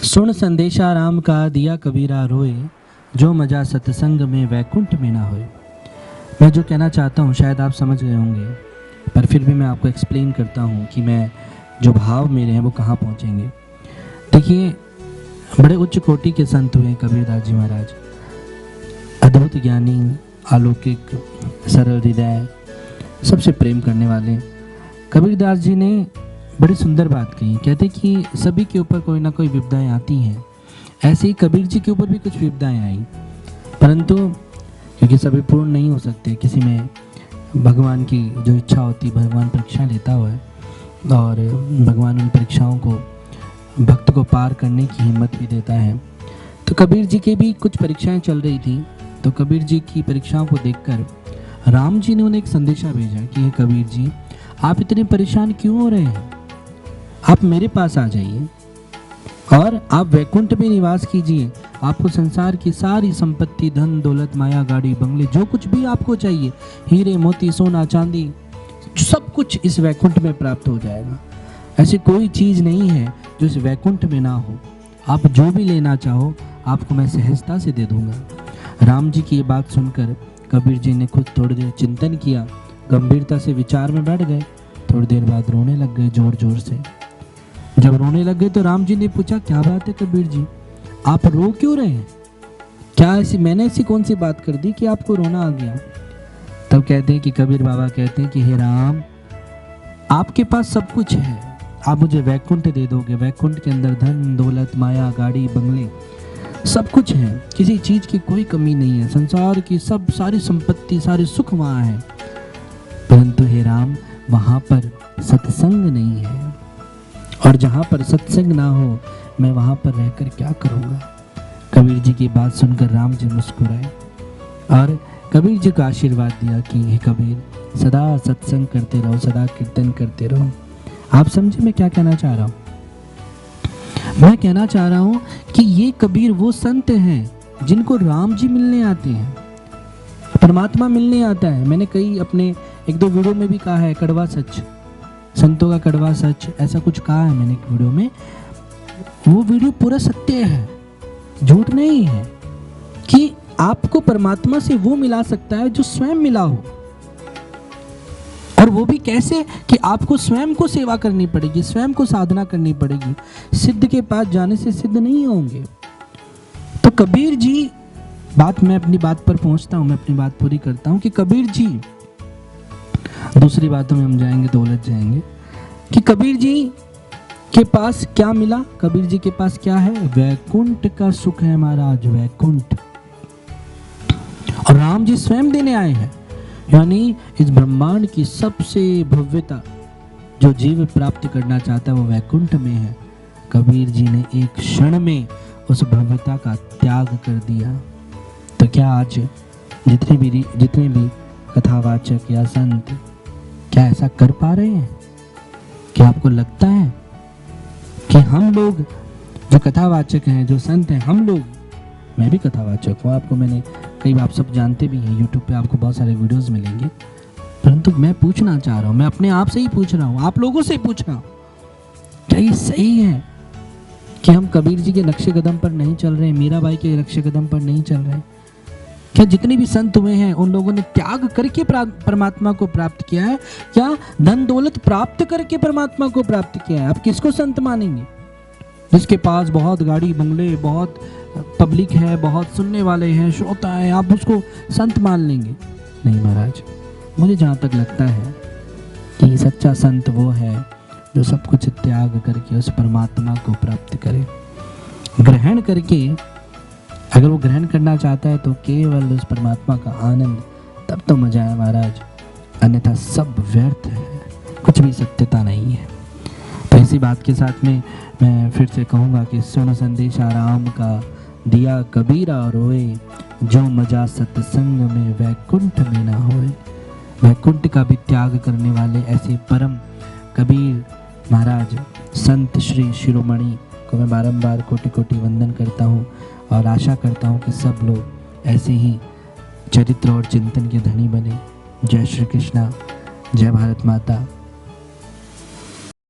सुन संदेशा राम का दिया कबीरा रोए, जो मजा सत्संग में वैकुंठ में ना होए। मैं जो कहना चाहता हूँ शायद आप समझ गए होंगे, पर फिर भी मैं आपको एक्सप्लेन करता हूँ कि मैं जो भाव मेरे हैं वो कहाँ पहुँचेंगे। देखिए, बड़े उच्च कोटि के संत हुए कबीरदास जी महाराज, अद्भुत ज्ञानी, अलौकिक, सरल हृदय, सबसे प्रेम करने वाले। कबीरदास जी ने बड़ी सुंदर बात कही। कहते कि सभी के ऊपर कोई ना कोई विपदाएं आती हैं। ऐसे ही कबीर जी के ऊपर भी कुछ विपदाएं आई, परंतु क्योंकि सभी पूर्ण नहीं हो सकते, किसी में भगवान की जो इच्छा होती, भगवान परीक्षा लेता हुआ है और भगवान उन परीक्षाओं को भक्त को पार करने की हिम्मत भी देता है। तो कबीर जी की भी कुछ परीक्षाएं चल रही थी। तो कबीर जी की परीक्षाओं को देखकर राम जी ने उन्हें एक संदेशा भेजा कि हे कबीर जी, आप इतने परेशान क्यों हो रहे हैं? आप मेरे पास आ जाइए और आप वैकुंठ में निवास कीजिए। आपको संसार की सारी संपत्ति, धन दौलत, माया, गाड़ी, बंगले, जो कुछ भी आपको चाहिए, हीरे मोती, सोना चांदी, सब कुछ इस वैकुंठ में प्राप्त हो जाएगा। ऐसी कोई चीज़ नहीं है जो इस वैकुंठ में ना हो। आप जो भी लेना चाहो आपको मैं सहजता से दे दूंगा। राम जी की ये बात सुनकर कबीर जी ने खुद थोड़ी देर चिंतन किया, गंभीरता से विचार में बैठ गए। थोड़ी देर बाद रोने लग गए जोर जोर से। जब रोने लग गए तो राम जी ने पूछा, क्या बात है कबीर जी, आप रो क्यों रहे हैं? क्या मैंने ऐसी कौन सी बात कर दी कि आपको रोना आ गया? तब कहते हैं कि कबीर बाबा कहते हैं कि हे राम, आपके पास सब कुछ है, आप मुझे वैकुंठ दे दोगे। वैकुंठ के अंदर धन दौलत, माया, गाड़ी, बंगले, सब कुछ है, किसी चीज की कोई कमी नहीं है। संसार की सब सारी संपत्ति, सारे सुख वहाँ है, परंतु हे राम, वहाँ पर सत्संग नहीं है। और जहाँ पर सत्संग ना हो, मैं वहाँ पर रहकर क्या करूँगा? कबीर जी की बात सुनकर राम जी मुस्कुराए और कबीर जी को आशीर्वाद दिया कि हे कबीर, सदा सत्संग करते रहो, सदा कीर्तन करते रहो। आप समझे मैं क्या कहना चाह रहा हूँ? मैं कहना चाह रहा हूँ कि ये कबीर वो संत हैं जिनको राम जी मिलने आते हैं, परमात्मा मिलने आता है। मैंने कई अपने एक दो वीडियो में भी कहा है, कड़वा सच, संतों का कड़वा सच, ऐसा कुछ कहा है मैंने एक वीडियो में। वो वीडियो पूरा सत्य है, झूठ नहीं है, कि आपको परमात्मा से वो मिला सकता है जो स्वयं मिला हो। और वो भी कैसे? कि आपको स्वयं को सेवा करनी पड़ेगी, स्वयं को साधना करनी पड़ेगी। सिद्ध के पास जाने से सिद्ध नहीं होंगे। तो कबीर जी, मैं अपनी बात पर पहुंचता हूं, मैं अपनी बात पूरी करता हूं कि कबीर जी, दूसरी बातों में हम जाएंगे तो उलझ जाएंगे, कि कबीर जी के पास क्या मिला? कबीर जी के पास क्या है? वैकुंठ का सुख है महाराज, वैकुंठ। और राम जी स्वयं देने आए हैं, यानी इस ब्रह्मांड की सबसे भव्यता जो जीव प्राप्त करना चाहता है वो वैकुंठ में है। कबीर जी ने एक क्षण में उस भव्यता का त्याग कर दिया। तो क्या आज जितने भी कथावाचक या संत क्या ऐसा कर पा रहे हैं? क्या आपको लगता है कि हम लोग जो कथावाचक हैं, जो संत हैं, हम लोग, मैं भी कथावाचक हूँ, आपको मैंने कई, आप सब जानते भी हैं, यूट्यूब पे आपको बहुत सारे वीडियोस मिलेंगे, परंतु मैं पूछना चाह रहा हूँ, मैं अपने आप से ही पूछ रहा हूँ, आप लोगों से पूछ रहा हूँ, क्या ये सही है कि हम कबीर जी के नक्शे कदम पर नहीं चल रहे, मीराबाई के नक्शे कदम पर नहीं चल रहे? क्या जितने भी संत हुए हैं उन लोगों ने त्याग करके परमात्मा को प्राप्त किया है? क्या धन दौलत प्राप्त करके परमात्मा को प्राप्त किया है? आप किसको संत मानेंगे? जिसके पास बहुत गाड़ी बंगले, बहुत पब्लिक है, बहुत सुनने वाले हैं, श्रोता है, आप उसको संत मान लेंगे? नहीं महाराज, मुझे जहाँ तक लगता है कि सच्चा संत वो है जो सब कुछ त्याग करके उस परमात्मा को प्राप्त करे, ग्रहण करके। अगर वो ग्रहण करना चाहता है तो केवल उस परमात्मा का आनंद, तब तो मजा है महाराज, अन्यथा सब व्यर्थ है, कुछ भी सत्यता नहीं है। तो इसी बात के साथ में मैं फिर से कहूँगा कि सुन संदेशा राम का दिया कबीरा रोए, जो मजा सत्संग में वैकुंठ में ना होए। वैकुंठ का भी त्याग करने वाले ऐसे परम कबीर महाराज संत श्री शिरोमणि को मैं बारंबार कोटि कोटि वंदन करता हूँ और आशा करता हूँ कि सब लोग ऐसे ही चरित्र और चिंतन के धनी बने। जय श्री कृष्णा, जय भारत माता।